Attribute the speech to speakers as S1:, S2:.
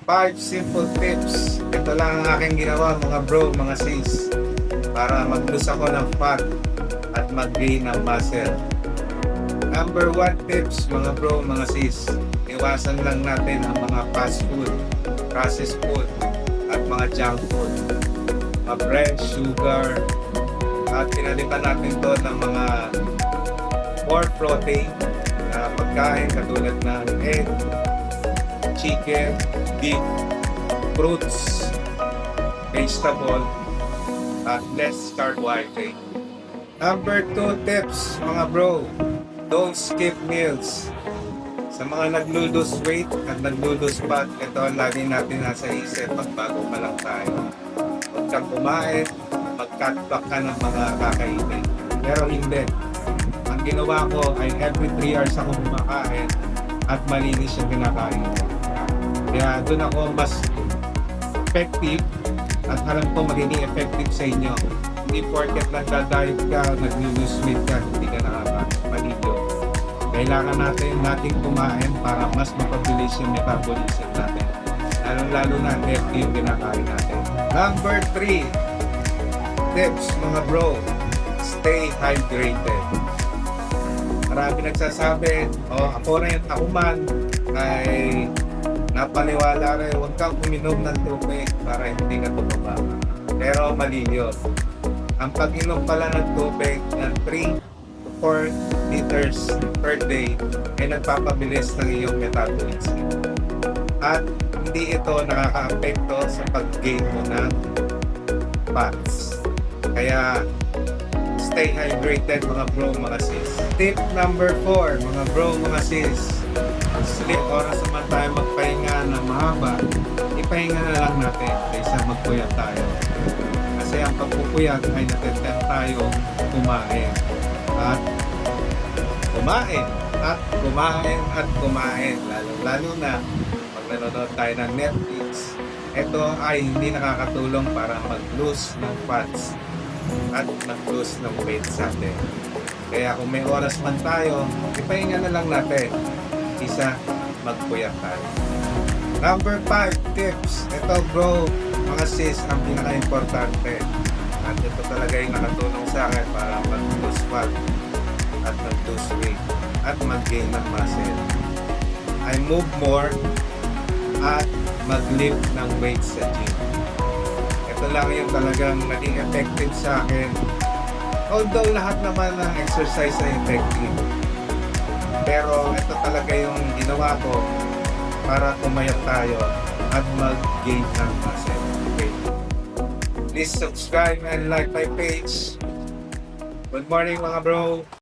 S1: 5 simple tips. Ito lang ang aking ginawa mga bro, mga sis, para mag-lose ako ng fat at mag-gain ng muscle. Number 1 tips mga bro, mga sis, iwasan lang natin ang mga fast food, processed food, at mga junk food. Mga bread, sugar, at pinalitan natin to ng mga more protein na pagkain katulad ng egg, chicken, beef, fruits, vegetable, at less carbohydrate. Number 2 tips mga bro, don't skip meals. Sa mga nag-lose weight at nag-lose fat, ito ang lagi natin nasa isip pag bago pa lang tayo. Huwag kang kumain, mag-cut back ka ng mga kakainin. Pero hindi. Ang ginawa ko ay every 3 hours ako kumakain at malinis yung kinakain ko. Kaya doon ako mas effective at alam ko magiging effective sa inyo. Hindi porket nagda-diet ka, nag-lose weight ka, hindi ka nakapalito. Kailangan natin kumain para mas mapabilis yung metabolism natin. Lalo na healthy yung kinakain natin. Number 3 tips mga bro, stay hydrated. Marami nagsasabi, ako man ay napaniwala rin, huwag kang uminom ng tubig para hindi ka tumaba. Pero mali yun. Ang pag-inom pala ng tubig ng 3 to 4 liters per day ay nagpapabilis ng iyong metabolism. At hindi ito nakaka-apekto sa pag-gain mo ng fats. Kaya stay hydrated mga bro, mga sis. Tip number 4 mga bro, mga sis, sleep. Oras naman tayo magpahinga na mahaba, ipahinga na lang natin kaysa magpuyat tayo. Kasi ang pagpupuyat ay natetempt tayong kumain at kumain at kumain at kumain. Lalo na pag nanonood tayo ng Netflix, ito ay hindi nakakatulong para mag-lose ng fats at mag-lose ng weight sa atin. Kaya kung may oras man tayo, ipahinga na lang natin isa magpuyat tayo. Number 5 tips. Ito bro, mga sis, ang pinaka-importante. At ito talaga yung nakatulong sa akin para mag-lose fat at mag-lose weight at mag-gain ng muscle. I move more at mag-lift ng weight sa gym. Ito lang yung talagang naging effective sa akin. Although lahat naman ng exercise ay effective, pero ito talaga yung ginawa ko para tumayat tayo at mag-gain ng muscle. Okay. Please subscribe and like my page. Good morning mga bro.